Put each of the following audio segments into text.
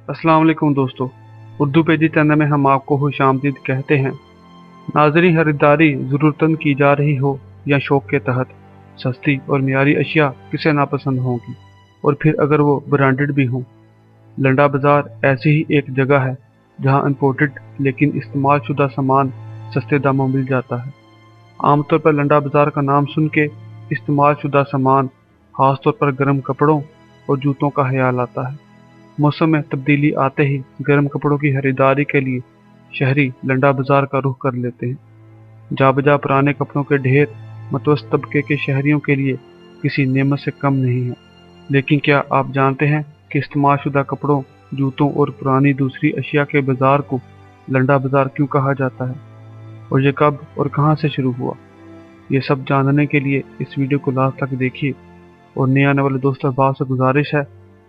अस्सलाम वालेकुम दोस्तों। उर्दू पेजी चैनल में हम आपको खुशामदीद कहते हैं। नाज़रीन, खरीदारी ज़रूरतन की जा रही हो या शौक़ के तहत, सस्ती और मियारी अशिया किसे नापसंद होंगी, और फिर अगर वो ब्रांडेड भी हों। लंडा बाज़ार ऐसी ही एक जगह है जहां इम्पोर्टेड लेकिन इस्तेमाल शुदा सामान सस्ते दामों में मिल जाता है। आमतौर पर लंडा बाज़ार का नाम सुन के इस्तेमाल शुदा सामान, ख़ास तौर पर गर्म कपड़ों और जूतों का ख्याल आता है। मौसम में तब्दीली आते ही गर्म कपड़ों की खरीदारी के लिए शहरी लंडा बाजार का रुख कर लेते हैं। जा बजा पुराने कपड़ों के ढेर मतवस्त तबके के शहरियों के लिए किसी नेमत से कम नहीं है। लेकिन क्या आप जानते हैं कि इस्तेमाल शुदा कपड़ों, जूतों और पुरानी दूसरी अशिया के बाजार को लंडा बाजार क्यों कहा जाता है, और ये कब और कहां से शुरू हुआ? ये सब जानने के लिए इस वीडियो को लास्ट तक देखिए। और नए आने वाले दोस्तों अहबाब से गुजारिश है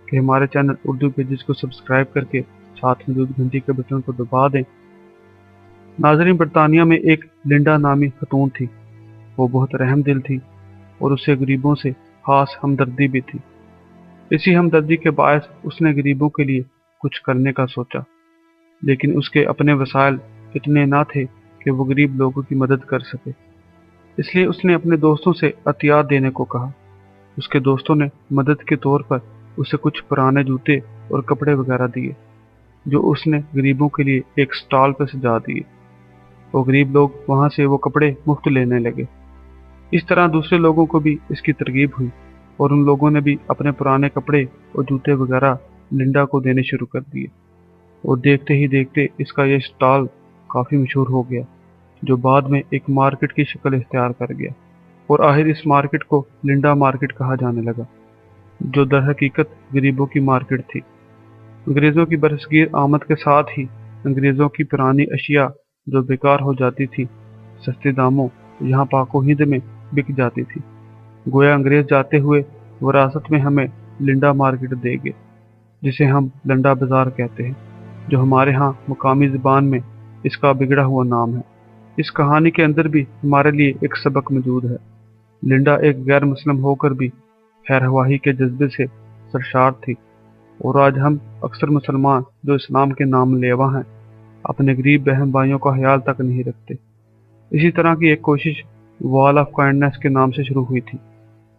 कि हमारे चैनल उर्दू पेजेस को सब्सक्राइब करके साथ में दूध घंटी के बटन को दबा दें। नाज़रीन, बरतानिया में एक लिंडा नामी खतून थी। वो बहुत रहम दिल थी और उससे गरीबों से खास हमदर्दी भी थी। इसी हमदर्दी के बायस उसने गरीबों के लिए कुछ करने का सोचा, लेकिन उसके अपने वसाइल इतने ना थे कि वो गरीब लोगों की मदद कर सके। इसलिए उसने अपने दोस्तों से अतियात देने को कहा। उसके दोस्तों ने मदद के तौर पर उसे कुछ पुराने जूते और कपड़े वगैरह दिए, जो उसने गरीबों के लिए एक स्टॉल पर सजा दिए। वो गरीब लोग वहां से वो कपड़े मुफ्त लेने लगे। इस तरह दूसरे लोगों को भी इसकी तरगीब हुई और उन लोगों ने भी अपने पुराने कपड़े और जूते वगैरह लिंडा को देने शुरू कर दिए। और देखते ही देखते इसका ये स्टॉल काफ़ी मशहूर हो गया, जो बाद में एक मार्केट की शक्ल इख्तियार कर गया। और आखिर इस मार्केट को लिंडा मार्केट कहा जाने लगा, जो दर हकीकत गरीबों की मार्केट थी। अंग्रेज़ों की बरसगीर आमद के साथ ही अंग्रेज़ों की पुरानी अशिया जो बेकार हो जाती थी, सस्ते दामों यहाँ पाको हिंद में बिक जाती थी। गोया अंग्रेज़ जाते हुए विरासत में हमें लिंडा मार्केट दे गए, जिसे हम लंडा बाज़ार कहते हैं, जो हमारे यहाँ मुकामी ज़बान में इसका बिगड़ा हुआ नाम है। इस कहानी के अंदर भी हमारे लिए एक सबक मौजूद है। लिंडा एक गैर मुस्लिम होकर भी खैरख्वाही के जज्बे से सरशार थी, और आज हम अक्सर मुसलमान जो इस्लाम के नाम लेवा हैं, अपने गरीब बहन भाइयों का ख्याल तक नहीं रखते। इसी तरह की एक कोशिश वॉल ऑफ काइंडनेस के नाम से शुरू हुई थी,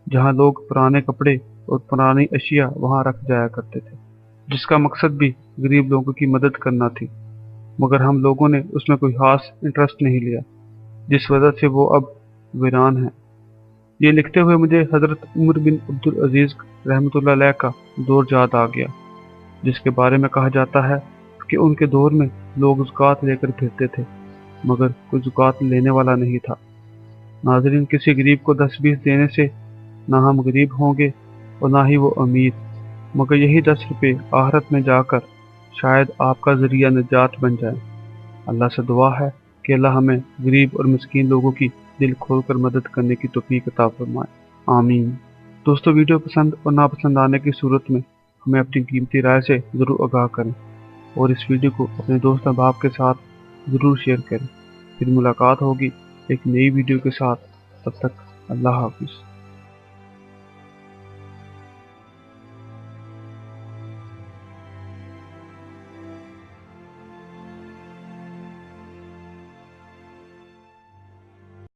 जहां लोग पुराने कपड़े और पुरानी अशिया वहां रख जाया करते थे, जिसका मकसद भी गरीब लोगों की मदद करना थी। मगर हम लोगों ने उसमें कोई खास इंटरेस्ट नहीं लिया, जिस वजह से वो अब वीरान है। ये लिखते हुए मुझे हज़रत उमर बिन अब्दुल अजीज़ रहमतुल्लाह अलैह का दौर याद आ गया, जिसके बारे में कहा जाता है कि उनके दौर में लोग ज़कात लेकर फिरते थे, मगर कोई ज़कात लेने वाला नहीं था। नाज़रीन, किसी गरीब को 10-20 देने से ना हम गरीब होंगे और ना ही वो अमीर, मगर यही 10 रुपये आखिरत में जाकर शायद आपका ज़रिया निजात बन जाए। अल्लाह से दुआ है कि अल्लाह हमें गरीब और मिस्कीन लोगों की दिल खोलकर मदद करने की तौफीक अता फरमाए। आमीन। दोस्तों, वीडियो पसंद और नापसंद आने की सूरत में हमें अपनी कीमती राय से ज़रूर आगाह करें, और इस वीडियो को अपने दोस्त अहबाब के साथ ज़रूर शेयर करें। फिर मुलाकात होगी एक नई वीडियो के साथ। तब तक अल्लाह हाफिज़।